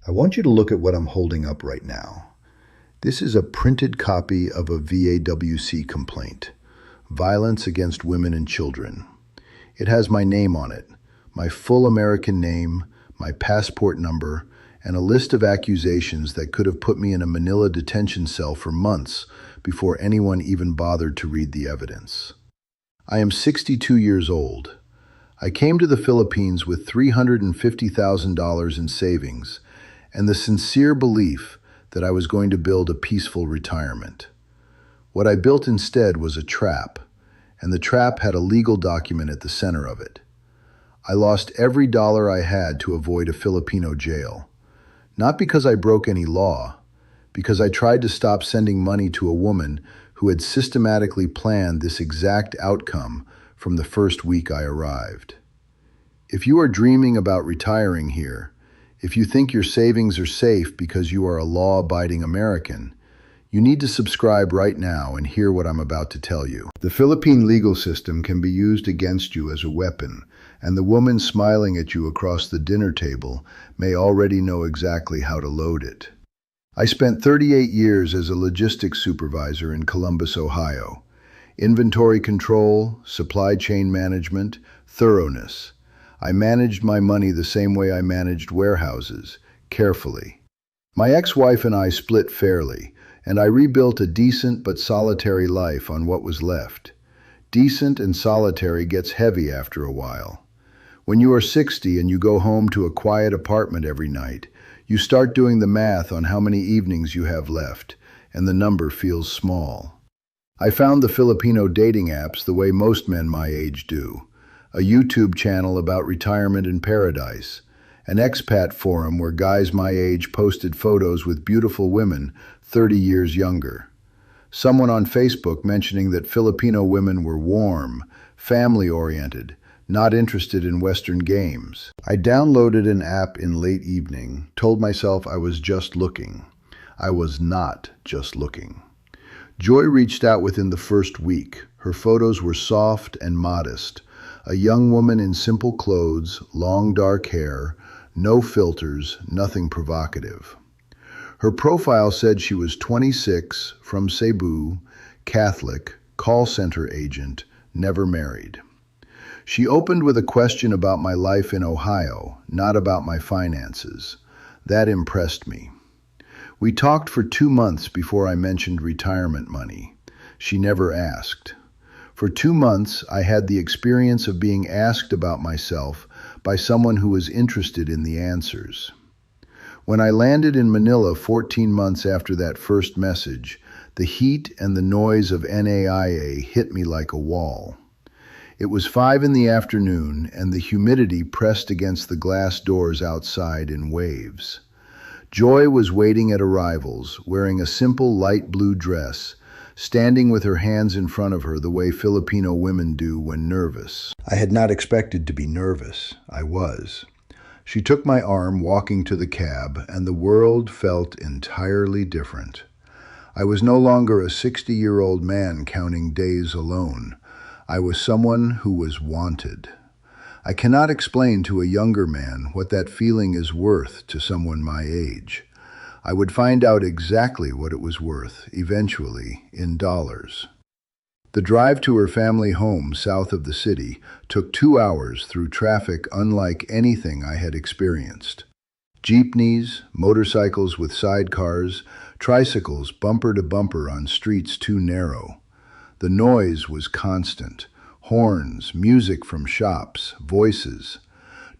I want you to look at what I'm holding up right now. This is a printed copy of a VAWC complaint, Violence Against Women and Children. It has my name on it, my full American name, my passport number, and a list of accusations that could have put me in a Manila detention cell for months before anyone even bothered to read the evidence. I am 62 years old. I came to the Philippines with $350,000 in savings and the sincere belief that I was going to build a peaceful retirement. What I built instead was a trap, and the trap had a legal document at the center of it. I lost every dollar I had to avoid a Filipino jail. Not because I broke any law, because I tried to stop sending money to a woman who had systematically planned this exact outcome from the first week I arrived. If you are dreaming about retiring here, if you think your savings are safe because you are a law-abiding American, you need to subscribe right now and hear what I'm about to tell you. The Philippine legal system can be used against you as a weapon, and the woman smiling at you across the dinner table may already know exactly how to load it. I spent 38 years as a logistics supervisor in Columbus, Ohio. Inventory control, supply chain management, thoroughness. I managed my money the same way I managed warehouses, carefully. My ex-wife and I split fairly, and I rebuilt a decent but solitary life on what was left. Decent and solitary gets heavy after a while. When you are 60 and you go home to a quiet apartment every night, you start doing the math on how many evenings you have left, and the number feels small. I found the Filipino dating apps the way most men my age do. A YouTube channel about retirement in paradise, an expat forum where guys my age posted photos with beautiful women 30 years younger. Someone on Facebook mentioning that Filipino women were warm, family-oriented, not interested in Western games. I downloaded an app in late evening, told myself I was just looking. I was not just looking. Joy reached out within the first week. Her photos were soft and modest. A young woman in simple clothes, long dark hair, no filters, nothing provocative. Her profile said she was 26, from Cebu, Catholic, call center agent, never married. She opened with a question about my life in Ohio, not about my finances. That impressed me. We talked for 2 months before I mentioned retirement money. She never asked. For 2 months, I had the experience of being asked about myself by someone who was interested in the answers. When I landed in Manila 14 months after that first message, the heat and the noise of NAIA hit me like a wall. It was 5 in the afternoon, and the humidity pressed against the glass doors outside in waves. Joy was waiting at arrivals, wearing a simple light blue dress, standing with her hands in front of her the way Filipino women do when nervous. I had not expected to be nervous. I was. She took my arm, walking to the cab, and the world felt entirely different. I was no longer a 60-year-old man counting days alone. I was someone who was wanted. I cannot explain to a younger man what that feeling is worth to someone my age. I would find out exactly what it was worth, eventually, in dollars. The drive to her family home south of the city took 2 hours through traffic unlike anything I had experienced. Jeepneys, motorcycles with sidecars, tricycles bumper to bumper on streets too narrow. The noise was constant. Horns, music from shops, voices.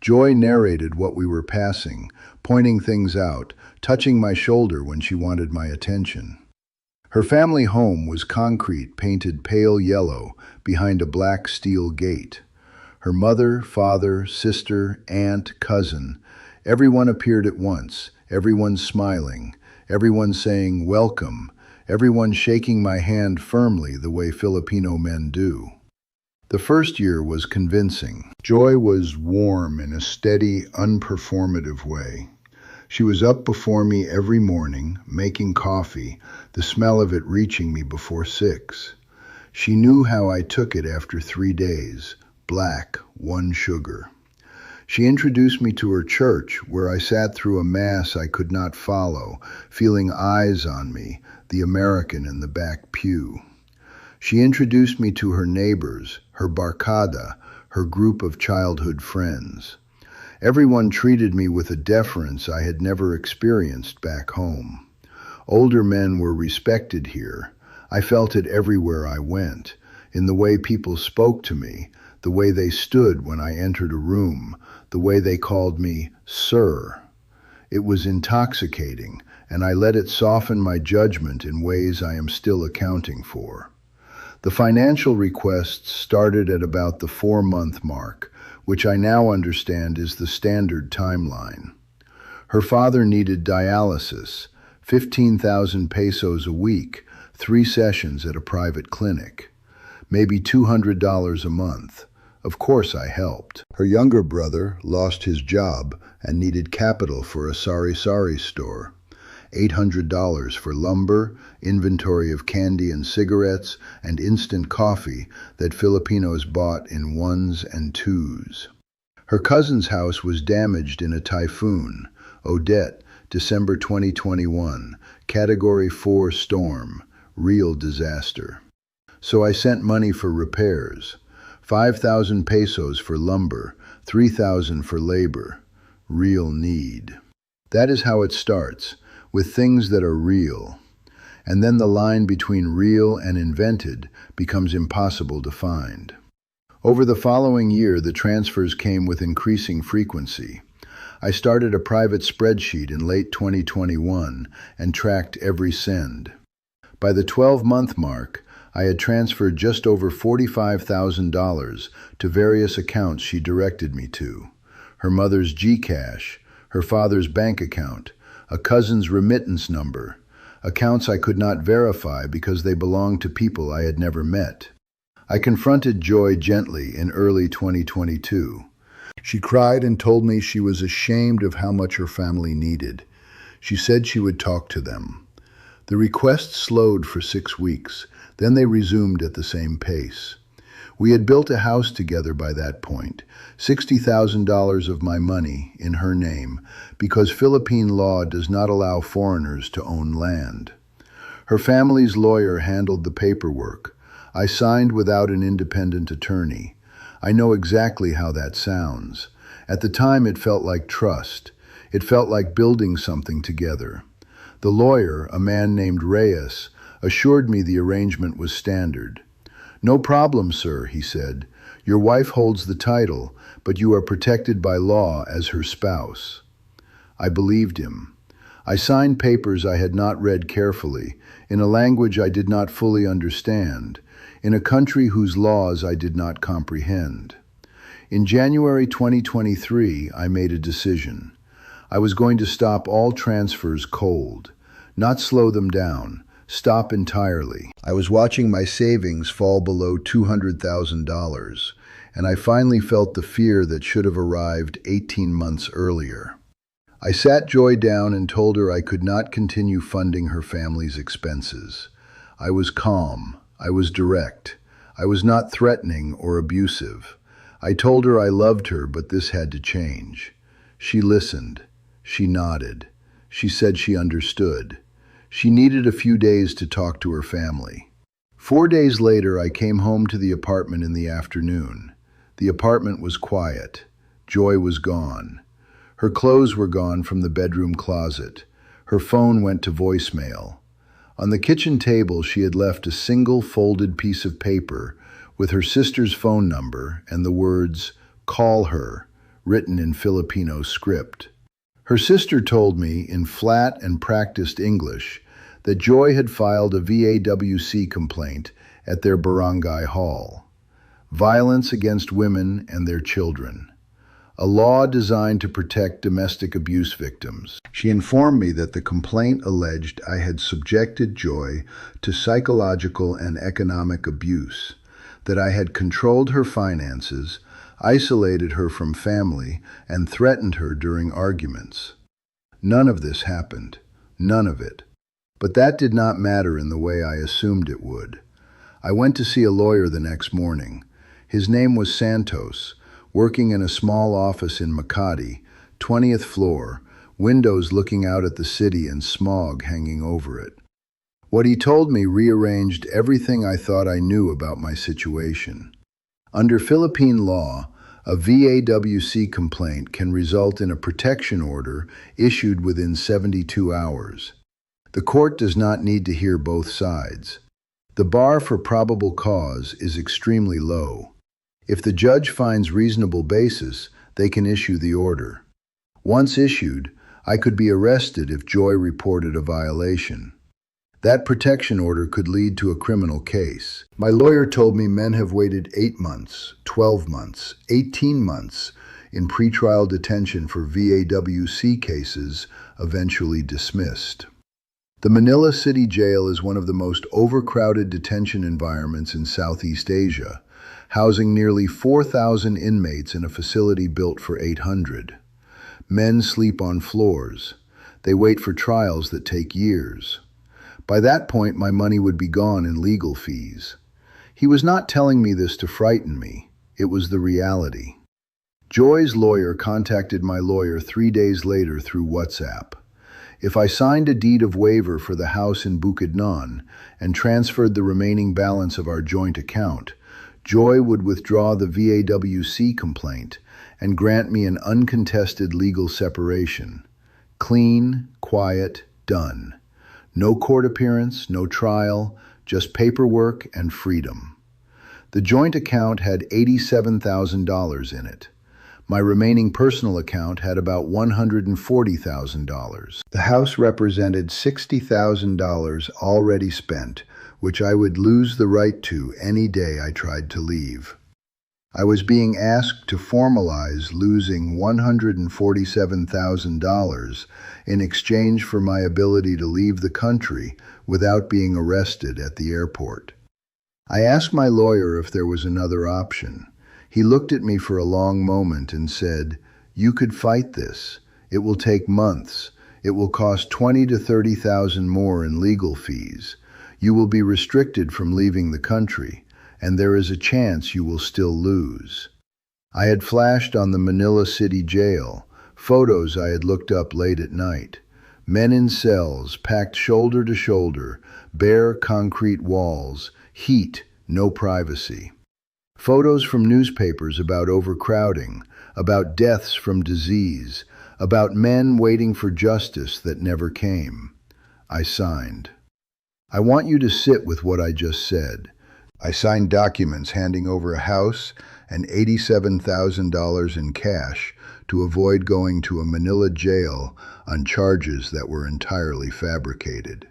Joy narrated what we were passing, pointing things out, touching my shoulder when she wanted my attention. Her family home was concrete painted pale yellow behind a black steel gate. Her mother, father, sister, aunt, cousin, everyone appeared at once, everyone smiling, everyone saying welcome, everyone shaking my hand firmly the way Filipino men do. The first year was convincing. Joy was warm in a steady, unperformative way. She was up before me every morning, making coffee, the smell of it reaching me before 6. She knew how I took it after 3 days, black, 1 sugar. She introduced me to her church, where I sat through a mass I could not follow, feeling eyes on me, the American in the back pew. She introduced me to her neighbors, her barcada, her group of childhood friends. Everyone treated me with a deference I had never experienced back home. Older men were respected here. I felt it everywhere I went, in the way people spoke to me, the way they stood when I entered a room, the way they called me sir. It was intoxicating, and I let it soften my judgment in ways I am still accounting for. The financial requests started at about the 4-month mark, which I now understand is the standard timeline. Her father needed dialysis, 15,000 pesos a week, 3 sessions at a private clinic, maybe $200 a month. Of course I helped. Her younger brother lost his job and needed capital for a sari-sari store. $800 for lumber, inventory of candy and cigarettes, and instant coffee that Filipinos bought in ones and twos. Her cousin's house was damaged in a typhoon. Odette, December 2021, Category 4 storm, real disaster. So I sent money for repairs. 5,000 pesos for lumber, 3,000 for labor. Real need. That is how it starts, with things that are real. And then the line between real and invented becomes impossible to find. Over the following year, the transfers came with increasing frequency. I started a private spreadsheet in late 2021 and tracked every send. By the 12-month mark, I had transferred just over $45,000 to various accounts she directed me to. Her mother's GCash, her father's bank account, a cousin's remittance number, accounts I could not verify because they belonged to people I had never met. I confronted Joy gently in early 2022. She cried and told me she was ashamed of how much her family needed. She said she would talk to them. The requests slowed for 6 weeks, then they resumed at the same pace. We had built a house together by that point, $60,000 of my money in her name, because Philippine law does not allow foreigners to own land. Her family's lawyer handled the paperwork. I signed without an independent attorney. I know exactly how that sounds. At the time, it felt like trust. It felt like building something together. The lawyer, a man named Reyes, assured me the arrangement was standard. "No problem, sir," he said. "Your wife holds the title, but you are protected by law as her spouse." I believed him. I signed papers I had not read carefully, in a language I did not fully understand, in a country whose laws I did not comprehend. In January 2023, I made a decision. I was going to stop all transfers cold, not slow them down, stop entirely. I was watching my savings fall below $200,000, and I finally felt the fear that should have arrived 18 months earlier. I sat Joy down and told her I could not continue funding her family's expenses. I was calm. I was direct. I was not threatening or abusive. I told her I loved her, but this had to change. She listened. She nodded. She said she understood. She needed a few days to talk to her family. 4 days later, I came home to the apartment in the afternoon. The apartment was quiet. Joy was gone. Her clothes were gone from the bedroom closet. Her phone went to voicemail. On the kitchen table, she had left a single folded piece of paper with her sister's phone number and the words, "Call her," written in Filipino script. Her sister told me, in flat and practiced English, that Joy had filed a VAWC complaint at their barangay hall. Violence against women and their children. A law designed to protect domestic abuse victims. She informed me that the complaint alleged I had subjected Joy to psychological and economic abuse, that I had controlled her finances, isolated her from family, and threatened her during arguments. None of this happened. None of it. But that did not matter in the way I assumed it would. I went to see a lawyer the next morning. His name was Santos, working in a small office in Makati, 20th floor, windows looking out at the city and smog hanging over it. What he told me rearranged everything I thought I knew about my situation. Under Philippine law, a VAWC complaint can result in a protection order issued within 72 hours. The court does not need to hear both sides. The bar for probable cause is extremely low. If the judge finds reasonable basis, they can issue the order. Once issued, I could be arrested if Joy reported a violation. That protection order could lead to a criminal case. My lawyer told me men have waited 8 months, 12 months, 18 months in pretrial detention for VAWC cases eventually dismissed. The Manila City Jail is one of the most overcrowded detention environments in Southeast Asia, housing nearly 4,000 inmates in a facility built for 800. Men sleep on floors. They wait for trials that take years. By that point, my money would be gone in legal fees. He was not telling me this to frighten me. It was the reality. Joy's lawyer contacted my lawyer 3 days later through WhatsApp. If I signed a deed of waiver for the house in Bukidnon and transferred the remaining balance of our joint account, Joy would withdraw the VAWC complaint and grant me an uncontested legal separation. Clean, quiet, done. No court appearance, no trial, just paperwork and freedom. The joint account had $87,000 in it. My remaining personal account had about $140,000. The house represented $60,000 already spent, which I would lose the right to any day I tried to leave. I was being asked to formalize losing $147,000 in exchange for my ability to leave the country without being arrested at the airport. I asked my lawyer if there was another option. He looked at me for a long moment and said, "You could fight this. It will take months. It will cost $20,000 to $30,000 more in legal fees. You will be restricted from leaving the country, and there is a chance you will still lose." I had flashed on the Manila City Jail, photos I had looked up late at night. Men in cells, packed shoulder to shoulder, bare concrete walls, heat, no privacy. Photos from newspapers about overcrowding, about deaths from disease, about men waiting for justice that never came. I signed. I want you to sit with what I just said. I signed documents handing over a house and $87,000 in cash to avoid going to a Manila jail on charges that were entirely fabricated.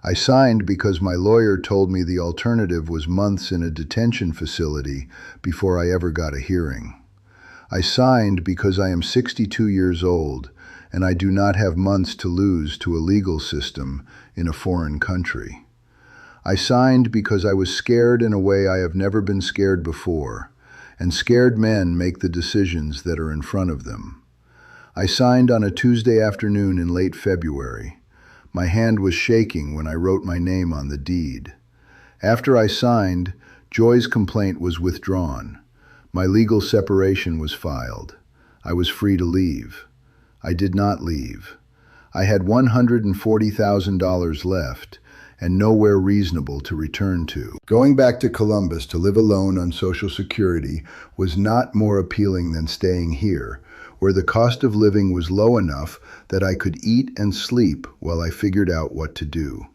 I signed because my lawyer told me the alternative was months in a detention facility before I ever got a hearing. I signed because I am 62 years old and I do not have months to lose to a legal system in a foreign country. I signed because I was scared in a way I have never been scared before, and scared men make the decisions that are in front of them. I signed on a Tuesday afternoon in late February. My hand was shaking when I wrote my name on the deed. After I signed, Joy's complaint was withdrawn. My legal separation was filed. I was free to leave. I did not leave. I had $140,000 left and nowhere reasonable to return to. Going back to Columbus to live alone on Social Security was not more appealing than staying here, where the cost of living was low enough that I could eat and sleep while I figured out what to do.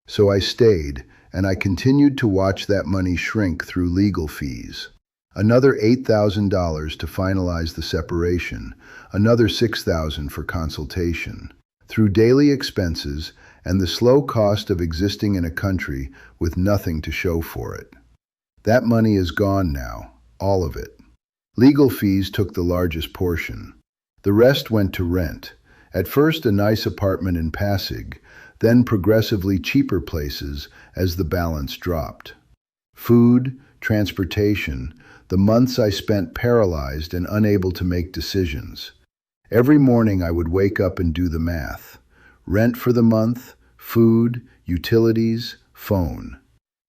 So I stayed, and I continued to watch that money shrink through legal fees. Another $8,000 to finalize the separation, another $6,000 for consultation. Through daily expenses and the slow cost of existing in a country with nothing to show for it. That money is gone now, all of it. Legal fees took the largest portion. The rest went to rent. At first a nice apartment in Pasig, then progressively cheaper places as the balance dropped. Food, transportation, the months I spent paralyzed and unable to make decisions. Every morning I would wake up and do the math. Rent for the month, food, utilities, phone.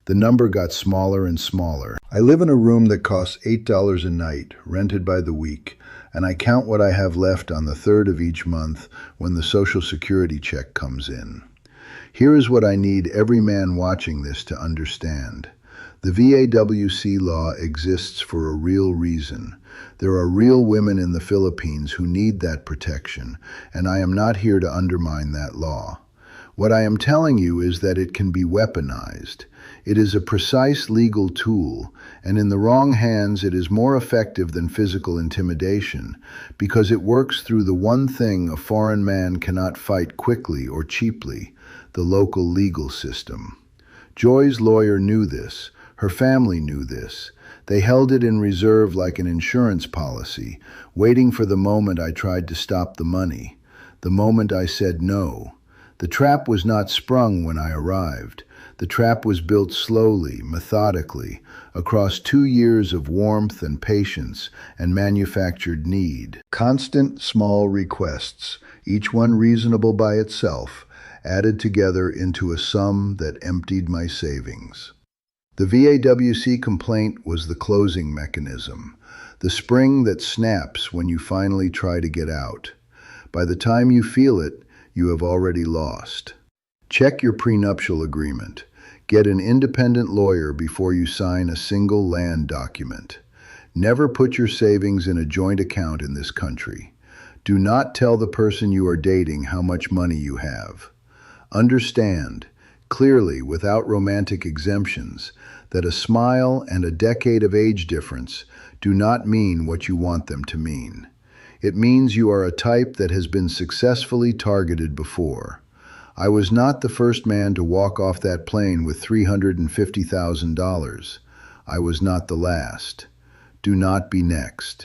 The number got smaller and smaller. I live in a room that costs $8 a night, rented by the week, and I count what I have left on the 3rd of each month when the Social Security check comes in. Here is what I need every man watching this to understand. The VAWC law exists for a real reason. There are real women in the Philippines who need that protection, and I am not here to undermine that law. What I am telling you is that it can be weaponized. It is a precise legal tool, and in the wrong hands it is more effective than physical intimidation, because it works through the one thing a foreign man cannot fight quickly or cheaply, the local legal system. Joy's lawyer knew this. Her family knew this. They held it in reserve like an insurance policy, waiting for the moment I tried to stop the money, the moment I said no. The trap was not sprung when I arrived. The trap was built slowly, methodically, across 2 years of warmth and patience and manufactured need. Constant small requests, each one reasonable by itself, added together into a sum that emptied my savings. The VAWC complaint was the closing mechanism, the spring that snaps when you finally try to get out. By the time you feel it, you have already lost. Check your prenuptial agreement. Get an independent lawyer before you sign a single land document. Never put your savings in a joint account in this country. Do not tell the person you are dating how much money you have. Understand, clearly without romantic exemptions, that a smile and a decade of age difference do not mean what you want them to mean. It means you are a type that has been successfully targeted before. I was not the first man to walk off that plane with $350,000. I was not the last. Do not be next.